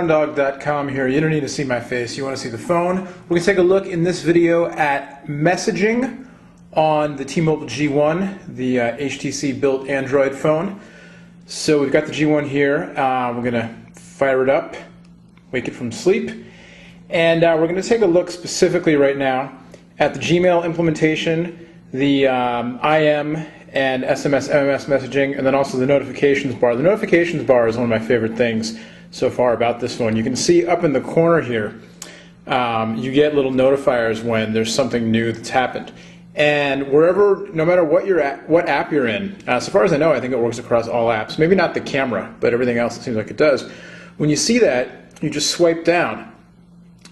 PhoneDog.com here. You don't need to see my face, you want to see the phone. We're going to take a look in this video at messaging on the T-Mobile G1, the HTC built Android phone. So we've got the G1 here. We're going to fire it up, wake it from sleep, and we're going to take a look specifically right now at the Gmail implementation, the IM and SMS, MMS messaging, and then also the notifications bar. The notifications bar is one of my favorite things so far about this phone. You can see up in the corner here, you get little notifiers when there's something new that's happened. And wherever, no matter what you're at, what app you're in, so far as I know, I think it works across all apps. Maybe not the camera, but everything else it seems like it does. When you see that, you just swipe down.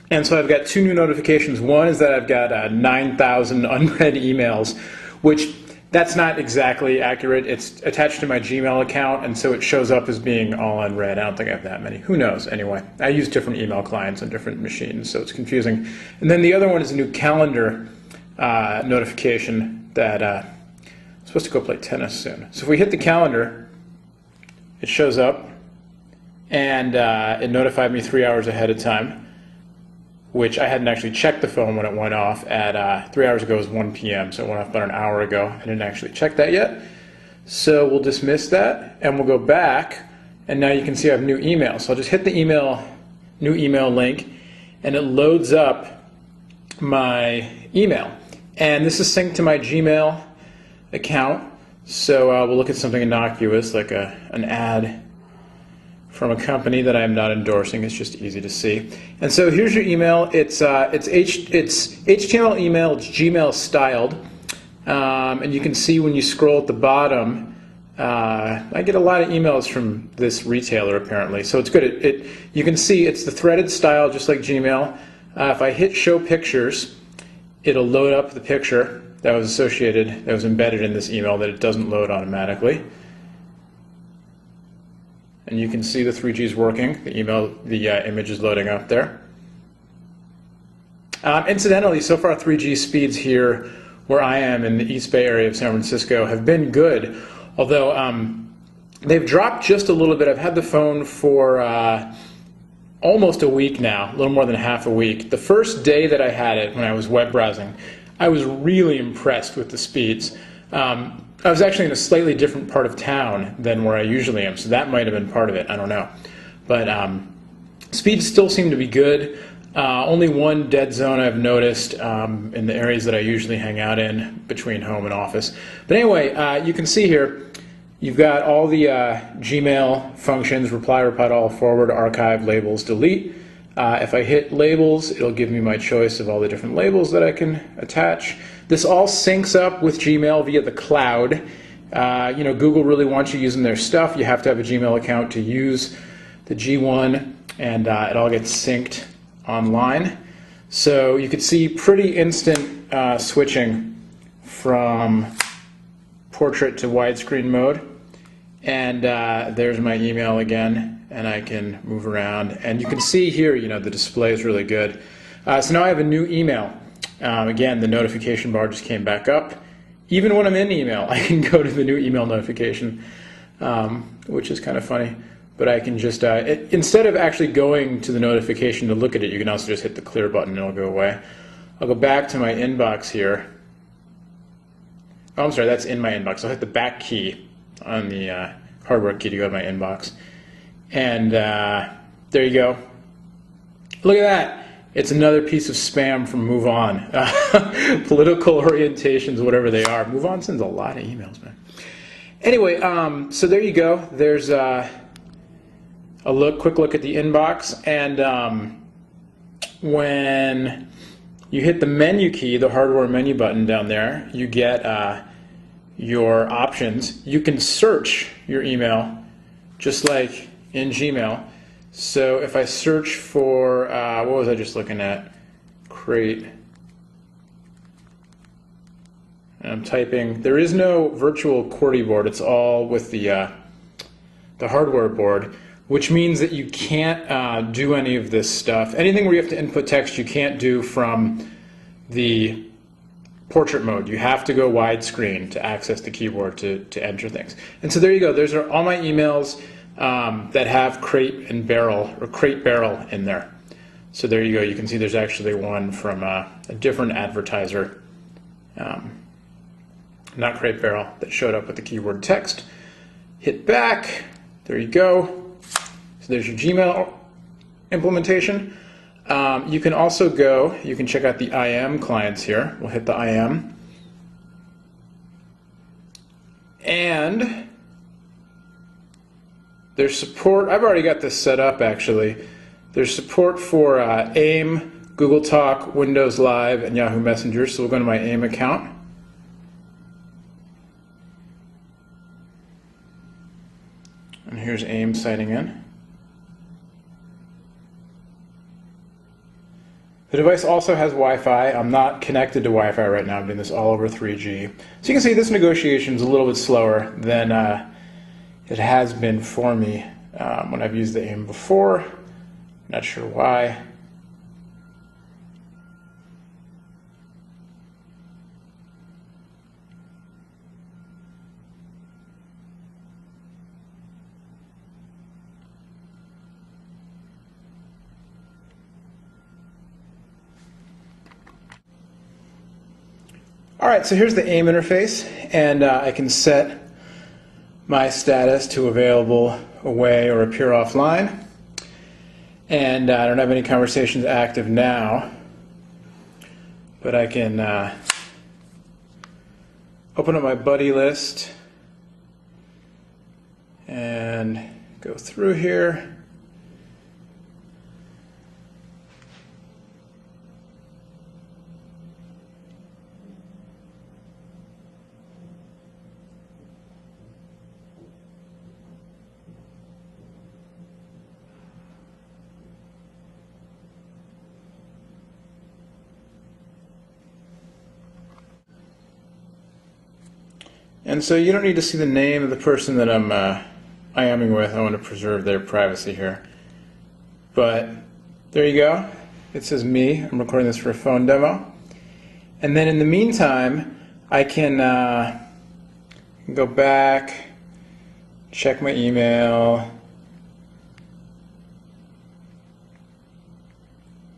And so I've got two new notifications. One is that I've got 9,000 unread emails, which that's not exactly accurate. It's attached to my Gmail account, and so it shows up as being all unread. I don't think I have that many. Who knows? Anyway, I use different email clients on different machines, so it's confusing. And then the other one is a new calendar notification that I'm supposed to go play tennis soon. So if we hit the calendar, it shows up, and it notified me 3 hours ahead of time, which I hadn't actually checked the phone when it went off at 3 hours ago. It was 1 p.m., so it went off about an hour ago. I didn't actually check that yet. So we'll dismiss that, and we'll go back, and now you can see I have new email. So I'll just hit the new email link, and it loads up my email. And this is synced to my Gmail account, so we'll look at something innocuous like an ad from a company that I am not endorsing. It's just easy to see. And so here's your email. It's HTML email. It's Gmail styled, and you can see when you scroll at the bottom, I get a lot of emails from this retailer apparently. So it's good. You can see it's the threaded style, just like Gmail. If I hit show pictures, it'll load up the picture that was associated, that was embedded in this email that it doesn't load automatically. And you can see the 3G is working. The image is loading up there. Incidentally, so far 3G speeds here where I am in the East Bay area of San Francisco have been good, although they've dropped just a little bit. I've had the phone for almost a week now, a little more than half a week. The first day that I had it, when I was web browsing, I was really impressed with the speeds. I was actually in a slightly different part of town than where I usually am, so that might have been part of it. I don't know. But speeds still seem to be good. Only one dead zone I've noticed in the areas that I usually hang out in between home and office. But anyway, you can see here, you've got all the Gmail functions: reply, reply to all, forward, archive, labels, delete. If I hit labels, it'll give me my choice of all the different labels that I can attach. This all syncs up with Gmail via the cloud. You know, Google really wants you using their stuff. You have to have a Gmail account to use the G1, and it all gets synced online. So you could see pretty instant switching from portrait to widescreen mode. And there's my email again, and I can move around. And you can see here, you know, the display is really good. So now I have a new email. Again, the notification bar just came back up. Even when I'm in email, I can go to the new email notification, which is kind of funny. But I can just, instead of actually going to the notification to look at it, you can also just hit the clear button and it'll go away. I'll go back to my inbox here. Oh, I'm sorry, that's in my inbox. I'll hit the back key on the hardware key to go to my inbox. And there you go. Look at that. It's another piece of spam from MoveOn. Political orientations, whatever they are. MoveOn sends a lot of emails, man. Anyway, so there you go. There's a quick look at the inbox. And when you hit the menu key, the hardware menu button down there, you get your options. You can search your email just like in Gmail. So if I search for, what was I just looking at? Create. I'm typing. There is no virtual QWERTY board. It's all with the hardware board, which means that you can't do any of this stuff. Anything where you have to input text, you can't do from the portrait mode. You have to go widescreen to access the keyboard to enter things. And so there you go. Those are all my emails. that have crate and barrel or crate barrel in there. So there you go. You can see there's actually one from a different advertiser, not crate barrel, that showed up with the keyword text. Hit back. There you go. So there's your Gmail implementation. You can also go, you can check out the IM clients here. We'll hit the IM. And there's support. I've already got this set up actually. There's support for AIM, Google Talk, Windows Live, and Yahoo Messenger. So we'll go to my AIM account. And here's AIM signing in. The device also has Wi-Fi. I'm not connected to Wi-Fi right now. I'm doing this all over 3G. So you can see this negotiation is a little bit slower than it has been for me when I've used the AIM before. Not sure why. All right, so here's the AIM interface, and I can set my status to available, away, or appear offline. And I don't have any conversations active now, but I can open up my buddy list and go through here. And so you don't need to see the name of the person that I'm IMing with. I want to preserve their privacy here. But there you go. It says me. I'm recording this for a phone demo. And then in the meantime, I can go back, check my email,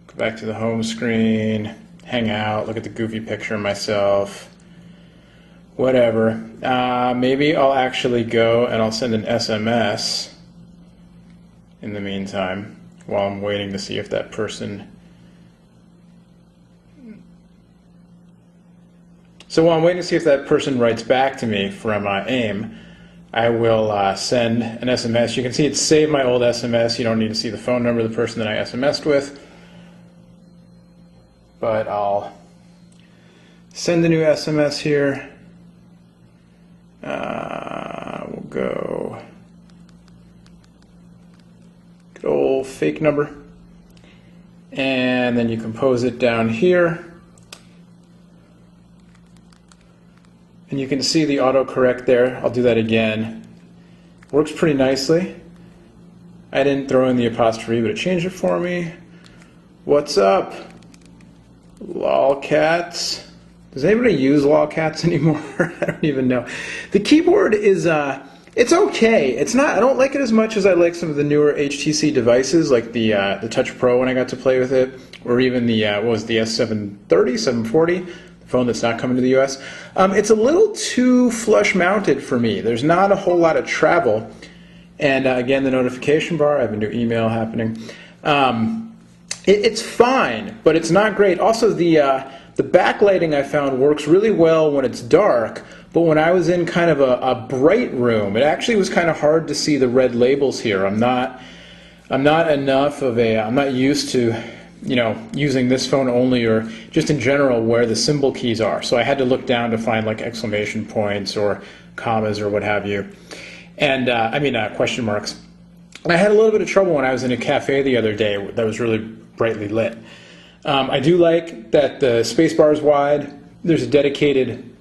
go back to the home screen, hang out, look at the goofy picture of myself. Whatever. Maybe I'll actually go and I'll send an SMS in the meantime while I'm waiting to see if that person... So while I'm waiting to see if that person writes back to me from AIM, I will send an SMS. You can see it saved my old SMS. You don't need to see the phone number of the person that I SMS'd with. But I'll send a new SMS here. We'll go good old fake number, and then you compose it down here, and you can see the autocorrect there. I'll do that again. Works pretty nicely. I didn't throw in the apostrophe, but it changed it for me. What's up, lolcats? Does anybody use lolcats anymore? I don't even know. The keyboard is, it's okay. It's not, I don't like it as much as I like some of the newer HTC devices, like the Touch Pro when I got to play with it, or even the, what was the S730, 740, the phone that's not coming to the US. It's a little too flush mounted for me. There's not a whole lot of travel. And again, the notification bar, I have a new email happening. It's fine, but it's not great. Also, the backlighting I found works really well when it's dark, but when I was in kind of a bright room, it actually was kind of hard to see the red labels here. I'm not enough of a, I'm not used to, you know, using this phone only, or just in general where the symbol keys are. So I had to look down to find like exclamation points or commas or what have you. And question marks. And I had a little bit of trouble when I was in a cafe the other day that was really brightly lit. I do like that the spacebar is wide. There's a dedicated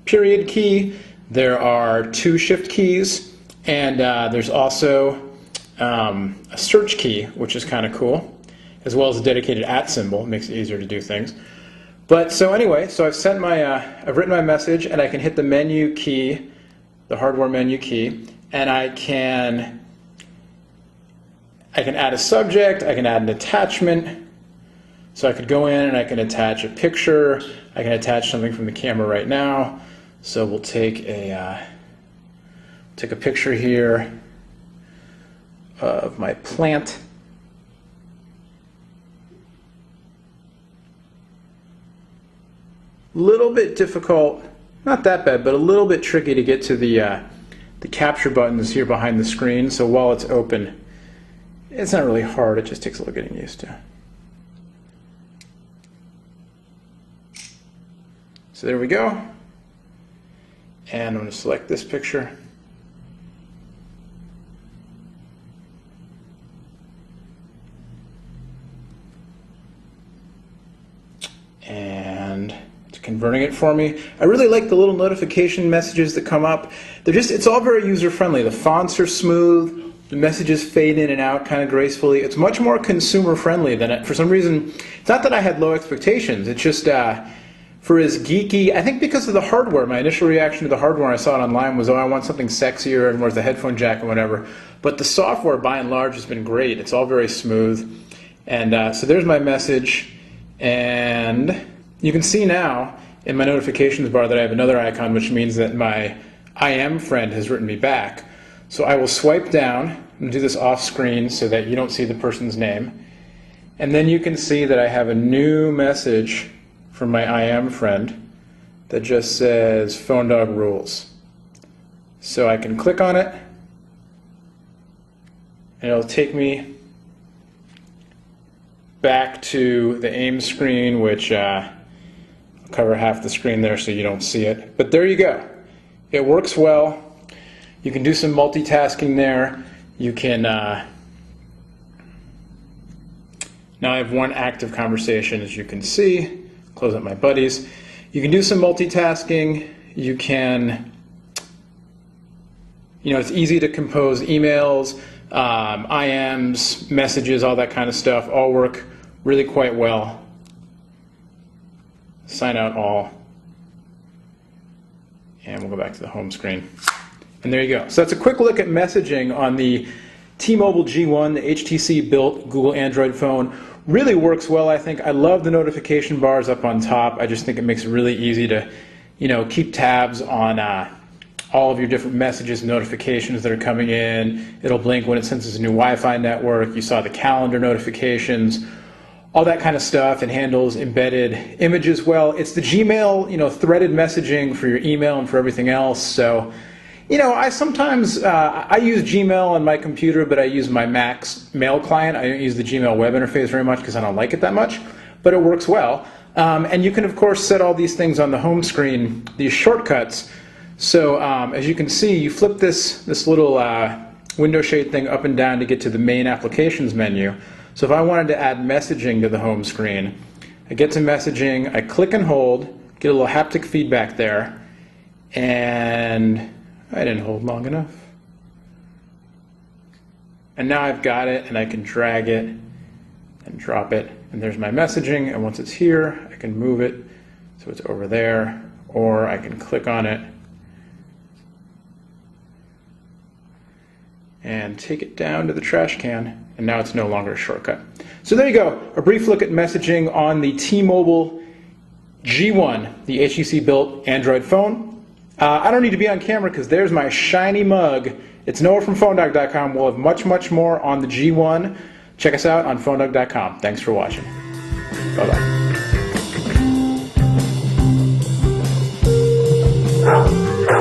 period key. There are 2 shift keys, and there's also a search key, which is kind of cool, as well as a dedicated @ symbol. It makes it easier to do things. But so anyway, so I've sent my, I've written my message, and I can hit the menu key, the hardware menu key, and I can add a subject, I can add an attachment. So I could go in and I can attach a picture, I can attach something from the camera right now. So we'll take a picture here of my plant. Little bit difficult, not that bad, but a little bit tricky to get to the capture buttons here behind the screen. So while it's open, it's not really hard, it just takes a little getting used to. So there we go. And I'm going to select this picture. And it's converting it for me. I really like the little notification messages that come up. It's all very user-friendly. The fonts are smooth. The messages fade in and out kind of gracefully. It's much more consumer-friendly than it. For some reason, it's not that I had low expectations. It's just for as geeky, I think because of the hardware, my initial reaction to the hardware I saw it online was, oh, I want something sexier and where's the headphone jack and whatever. But the software, by and large, has been great. It's all very smooth. And so there's my message. And you can see now in my notifications bar that I have another icon, which means that my I am friend has written me back. So I will swipe down and do this off screen so that you don't see the person's name. And then you can see that I have a new message from my I am friend that just says Phone Dog Rules. So I can click on it and it'll take me back to the AIM screen, which I'll cover half the screen there so you don't see it. But there you go. It works well. You can do some multitasking there. You can, now I have one active conversation, as you can see. Close up my buddies. You can do some multitasking. You can, it's easy to compose emails, IMs, messages, all that kind of stuff, all work really quite well. Sign out all. And we'll go back to the home screen. And there you go. So that's a quick look at messaging on the T-Mobile G1, the HTC-built Google Android phone. Really works well, I think. I love the notification bars up on top. I just think it makes it really easy to, keep tabs on all of your different messages and notifications that are coming in. It'll blink when it senses a new Wi-Fi network. You saw the calendar notifications, all that kind of stuff. It handles embedded images well. It's the Gmail, threaded messaging for your email and for everything else. So, I sometimes, I use Gmail on my computer, but I use my Mac's mail client. I don't use the Gmail web interface very much because I don't like it that much, but it works well. And you can, of course, set all these things on the home screen, these shortcuts. So as you can see, you flip this little window shade thing up and down to get to the main applications menu. So if I wanted to add messaging to the home screen, I get to messaging, I click and hold, get a little haptic feedback there, and I didn't hold long enough. And now I've got it, and I can drag it and drop it, and there's my messaging, and once it's here, I can move it so it's over there, or I can click on it and take it down to the trash can, and now it's no longer a shortcut. So there you go, a brief look at messaging on the T-Mobile G1, the HTC-built Android phone. I don't need to be on camera because there's my shiny mug. It's Noah from PhoneDog.com. We'll have much, much more on the G1. Check us out on PhoneDog.com. Thanks for watching. Bye-bye.